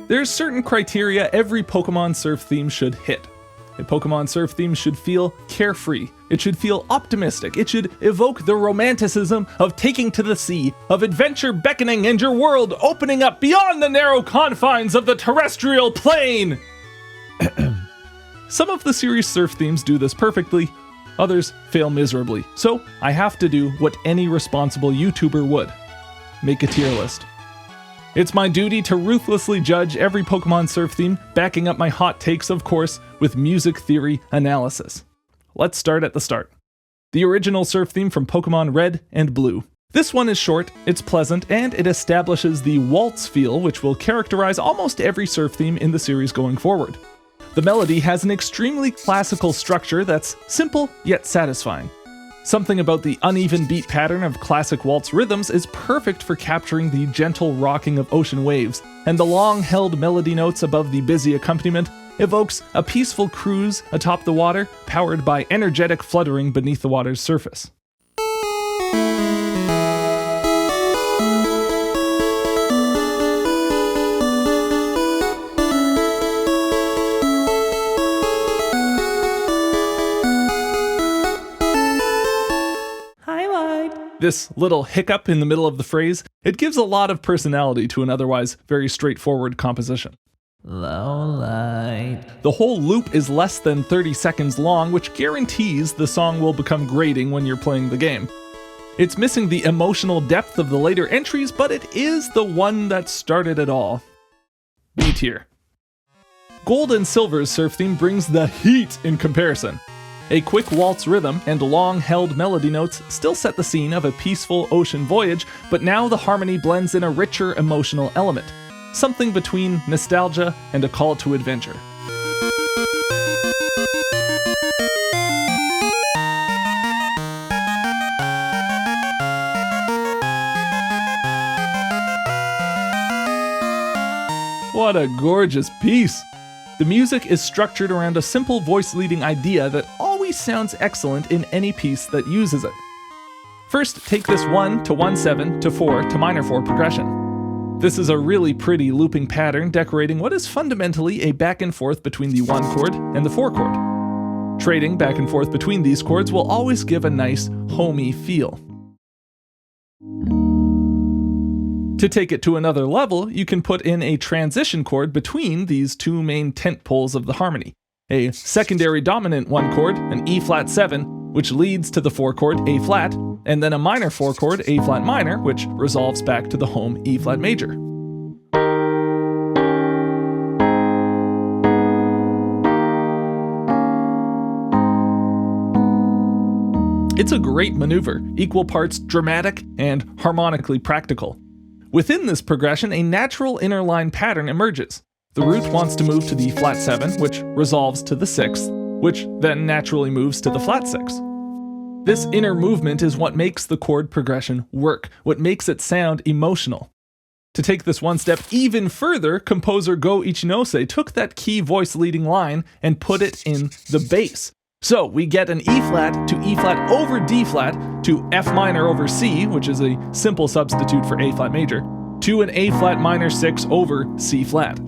There's certain criteria every Pokemon Surf theme should hit. A Pokemon Surf theme should feel carefree, it should feel optimistic, it should evoke the romanticism of taking to the sea, of adventure beckoning and your world opening up beyond the narrow confines of the terrestrial plane! Some of the series' surf themes do this perfectly, others fail miserably, so I have to do what any responsible YouTuber would. Make a tier list. It's my duty to ruthlessly judge every Pokemon Surf theme, backing up my hot takes, of course, with music theory analysis. Let's start at the start. The original surf theme from Pokemon Red and Blue. This one is short, it's pleasant, and it establishes the waltz feel which will characterize almost every surf theme in the series going forward. The melody has an extremely classical structure that's simple yet satisfying. Something about the uneven beat pattern of classic waltz rhythms is perfect for capturing the gentle rocking of ocean waves, and the long-held melody notes above the busy accompaniment evokes a peaceful cruise atop the water, powered by energetic fluttering beneath the water's surface. This little hiccup in the middle of the phrase, it gives a lot of personality to an otherwise very straightforward composition. Low light. The whole loop is less than 30 seconds long, which guarantees the song will become grating when you're playing the game. It's missing the emotional depth of the later entries, but it is the one that started it all. B tier. Gold and Silver's surf theme brings the heat in comparison. A quick waltz rhythm and long-held melody notes still set the scene of a peaceful ocean voyage, but now the harmony blends in a richer emotional element, something between nostalgia and a call to adventure. What a gorgeous piece! The music is structured around a simple voice-leading idea that always sounds excellent in any piece that uses it. First, take this 1 to 1/7 to 4 to minor 4 progression. This is a really pretty looping pattern decorating what is fundamentally a back and forth between the 1 chord and the 4 chord. Trading back and forth between these chords will always give a nice, homey feel. To take it to another level, you can put in a transition chord between these two main tent poles of the harmony. A secondary dominant 1 chord, an E-flat 7, which leads to the 4 chord A-flat, and then a minor 4 chord A-flat minor, which resolves back to the home E-flat major. It's a great maneuver, equal parts dramatic and harmonically practical. Within this progression, a natural inner line pattern emerges. The root wants to move to the flat 7, which resolves to the 6th, which then naturally moves to the flat 6. This inner movement is what makes the chord progression work, what makes it sound emotional. To take this one step even further, composer Go Ichinose took that key voice leading line and put it in the bass. So we get an E-flat to E-flat over D-flat to F minor over C, which is a simple substitute for A-flat major, to an A-flat minor 6 over C-flat.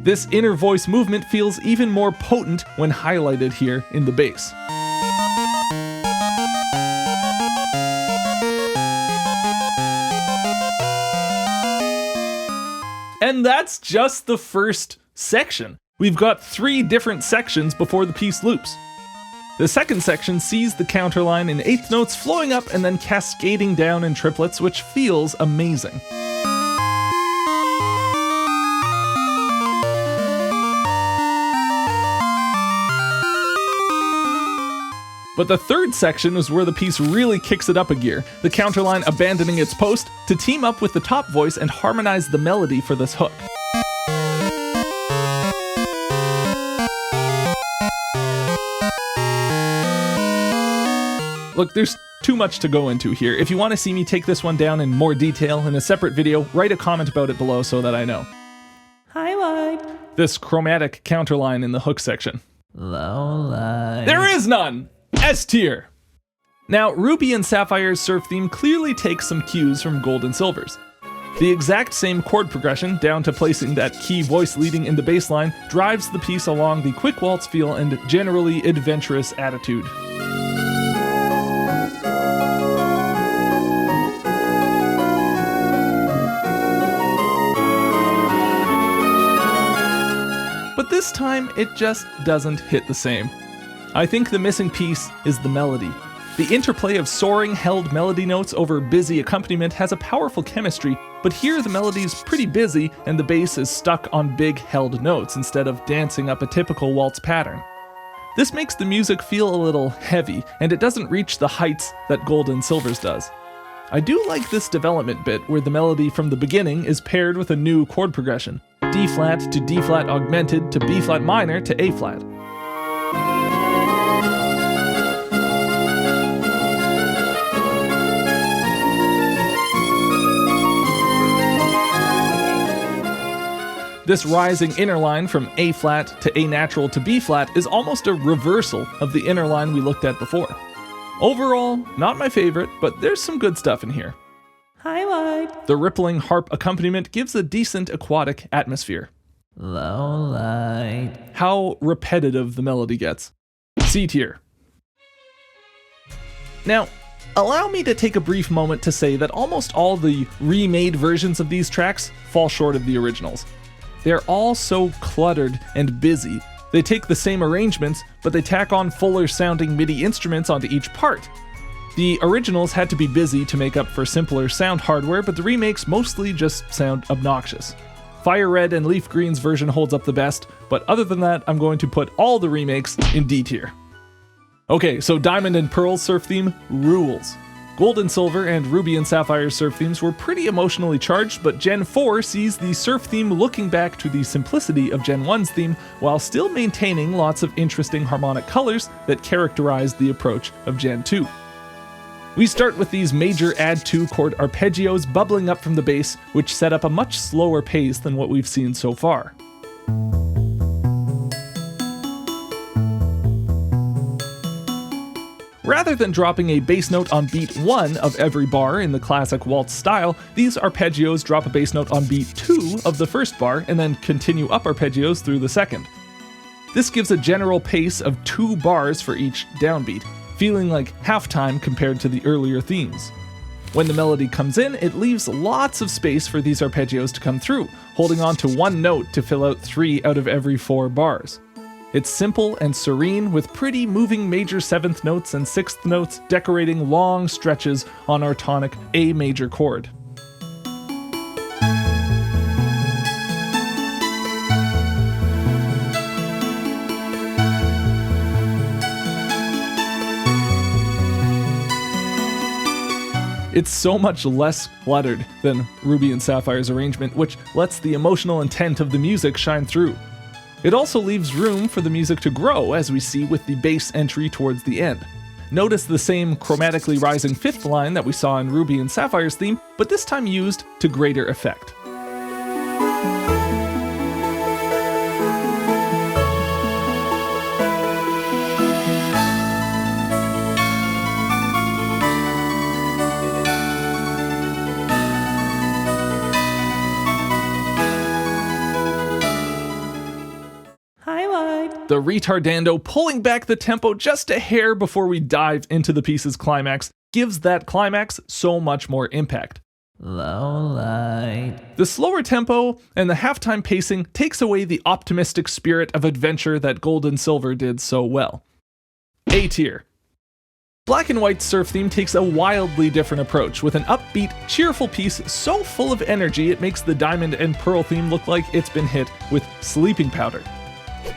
This inner voice movement feels even more potent when highlighted here in the bass. And that's just the first section. We've got 3 different sections before the piece loops. The second section sees the counterline in 8th notes flowing up and then cascading down in triplets, which feels amazing. But the third section is where the piece really kicks it up a gear, the counterline abandoning its post to team up with the top voice and harmonize the melody for this hook. Look, there's too much to go into here. If you want to see me take this one down in more detail in a separate video, write a comment about it below so that I know. Highlight this chromatic counterline in the hook section. Low light. There is none! S tier! Now, Ruby and Sapphire's surf theme clearly takes some cues from Gold and Silver's. The exact same chord progression, down to placing that key voice leading in the bass line, drives the piece along the quick waltz feel and generally adventurous attitude. But this time, it just doesn't hit the same. I think the missing piece is the melody. The interplay of soaring held melody notes over busy accompaniment has a powerful chemistry, but here the melody's pretty busy and the bass is stuck on big held notes instead of dancing up a typical waltz pattern. This makes the music feel a little heavy, and it doesn't reach the heights that Gold and Silver's does. I do like this development bit where the melody from the beginning is paired with a new chord progression, D flat to D flat augmented to B flat minor to A flat. This rising inner line from A flat to A natural to B flat is almost a reversal of the inner line we looked at before. Overall, not my favorite, but there's some good stuff in here. Highlight. The rippling harp accompaniment gives a decent aquatic atmosphere. Low light. How repetitive the melody gets. C tier. Now, allow me to take a brief moment to say that almost all the remade versions of these tracks fall short of the originals. They're all so cluttered and busy. They take the same arrangements, but they tack on fuller sounding MIDI instruments onto each part. The originals had to be busy to make up for simpler sound hardware, but the remakes mostly just sound obnoxious. Fire Red and Leaf Green's version holds up the best, but other than that, I'm going to put all the remakes in D tier. Okay, so Diamond and Pearl's surf theme rules. Gold and Silver and Ruby and Sapphire's surf themes were pretty emotionally charged, but Gen 4 sees the surf theme looking back to the simplicity of Gen 1's theme while still maintaining lots of interesting harmonic colors that characterize the approach of Gen 2. We start with these major add 2 chord arpeggios bubbling up from the bass, which set up a much slower pace than what we've seen so far. Rather than dropping a bass note on beat 1 of every bar in the classic waltz style, these arpeggios drop a bass note on beat 2 of the first bar and then continue up arpeggios through the second. This gives a general pace of 2 bars for each downbeat, feeling like halftime compared to the earlier themes. When the melody comes in, it leaves lots of space for these arpeggios to come through, holding on to one note to fill out 3 out of every 4 bars. It's simple and serene, with pretty moving major 7th notes and 6th notes decorating long stretches on our tonic A major chord. It's so much less cluttered than Ruby and Sapphire's arrangement, which lets the emotional intent of the music shine through. It also leaves room for the music to grow, as we see with the bass entry towards the end. Notice the same chromatically rising 5th line that we saw in Ruby and Sapphire's theme, but this time used to greater effect. The retardando pulling back the tempo just a hair before we dive into the piece's climax gives that climax so much more impact. Low light. The slower tempo and the halftime pacing takes away the optimistic spirit of adventure that Gold and Silver did so well. A tier. Black and White's surf theme takes a wildly different approach, with an upbeat, cheerful piece so full of energy it makes the Diamond and Pearl theme look like it's been hit with sleeping powder.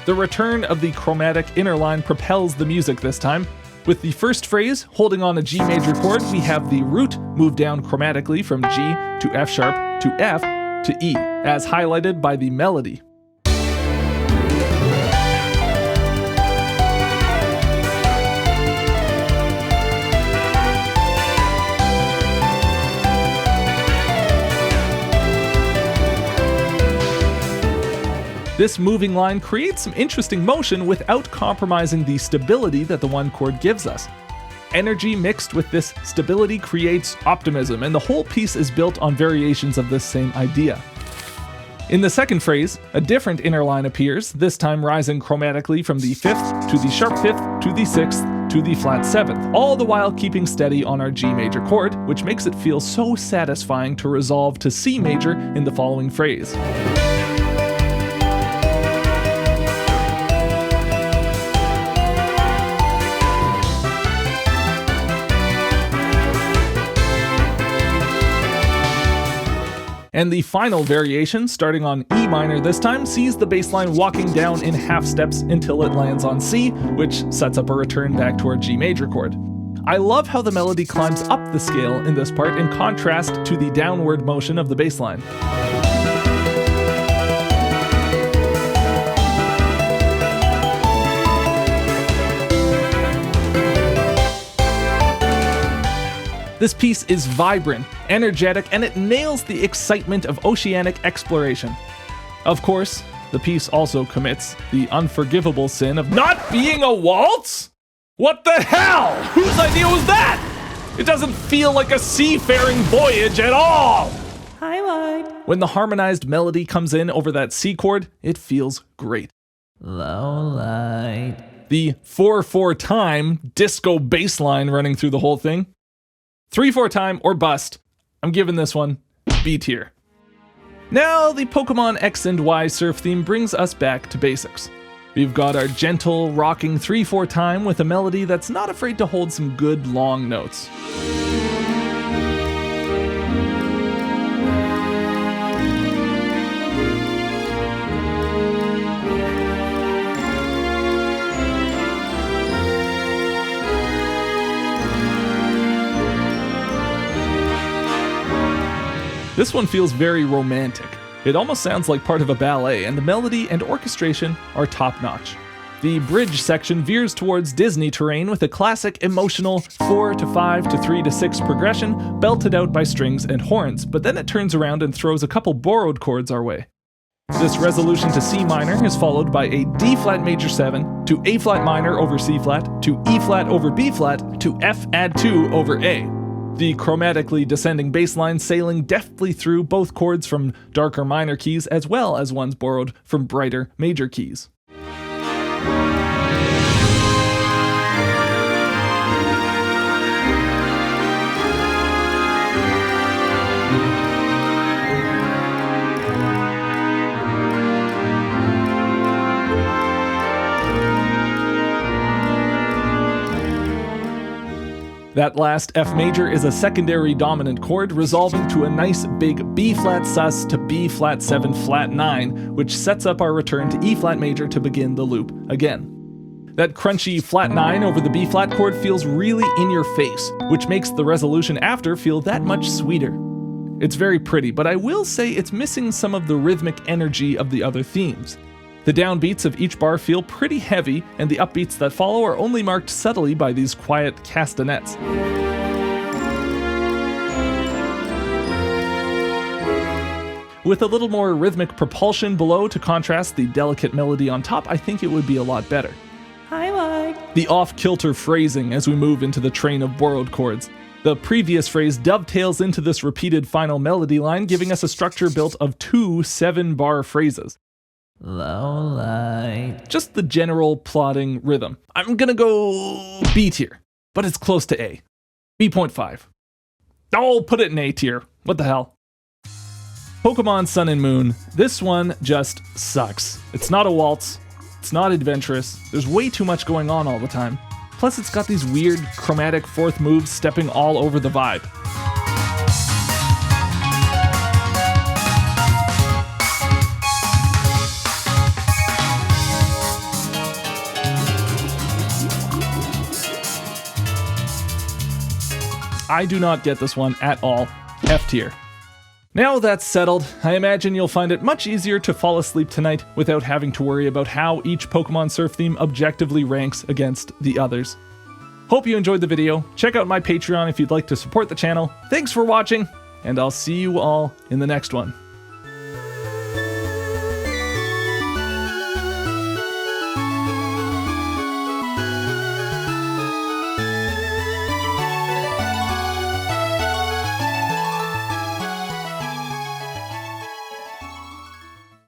The return of the chromatic inner line propels the music this time. With the first phrase holding on a G major chord, we have the root move down chromatically from G to F sharp to F to E, as highlighted by the melody. This moving line creates some interesting motion without compromising the stability that the one chord gives us. energy mixed with this stability creates optimism, and the whole piece is built on variations of this same idea. In the second phrase, a different inner line appears, this time rising chromatically from the 5th to the sharp 5th to the 6th to the flat 7th, all the while keeping steady on our G major chord, which makes it feel so satisfying to resolve to C major in the following phrase. And the final variation, starting on E minor this time, sees the bass line walking down in half steps until it lands on C, which sets up a return back to our G major chord. I love how the melody climbs up the scale in this part in contrast to the downward motion of the bass line. This piece is vibrant, energetic, and it nails the excitement of oceanic exploration. Of course, the piece also commits the unforgivable sin of not being a waltz? What the hell? Whose idea was that? It doesn't feel like a seafaring voyage at all! Hi, Lloyd. When the harmonized melody comes in over that C chord, it feels great. Low light. The 4/4 time disco bass line running through the whole thing. 3/4 time or bust. I'm giving this one B tier. Now, the Pokemon X and Y surf theme brings us back to basics. We've got our gentle, rocking 3/4 time with a melody that's not afraid to hold some good long notes. This one feels very romantic. It almost sounds like part of a ballet, and the melody and orchestration are top-notch. The bridge section veers towards Disney terrain with a classic emotional 4 to 5 to 3 to 6 progression belted out by strings and horns, but then it turns around and throws a couple borrowed chords our way. This resolution to C minor is followed by a D flat major 7 to A flat minor over C flat to E flat over B flat to F add 2 over A. The chromatically descending bass line sailing deftly through both chords from darker minor keys as well as ones borrowed from brighter major keys. That last F major is a secondary dominant chord resolving to a nice big B flat sus to B flat 7 flat 9, which sets up our return to E flat major to begin the loop again. That crunchy flat 9 over the B flat chord feels really in your face, which makes the resolution after feel that much sweeter. It's very pretty, but I will say it's missing some of the rhythmic energy of the other themes. The downbeats of each bar feel pretty heavy, and the upbeats that follow are only marked subtly by these quiet castanets. With a little more rhythmic propulsion below to contrast the delicate melody on top, I think it would be a lot better. Hi, Lloyd. The off-kilter phrasing as we move into the train of borrowed chords. The previous phrase dovetails into this repeated final melody line, giving us a structure built of 2 7-bar phrases. Low light. Just the general plodding rhythm. I'm gonna go B tier, but it's close to A. B.5. I'll put it in A tier. What the hell? Pokemon Sun and Moon. This one just sucks. It's not a waltz. It's not adventurous. There's way too much going on all the time. Plus it's got these weird chromatic fourth moves stepping all over the vibe. I do not get this one at all. F tier. Now that's settled, I imagine you'll find it much easier to fall asleep tonight without having to worry about how each Pokemon Surf theme objectively ranks against the others. Hope you enjoyed the video. Check out my Patreon if you'd like to support the channel. Thanks for watching, and I'll see you all in the next one.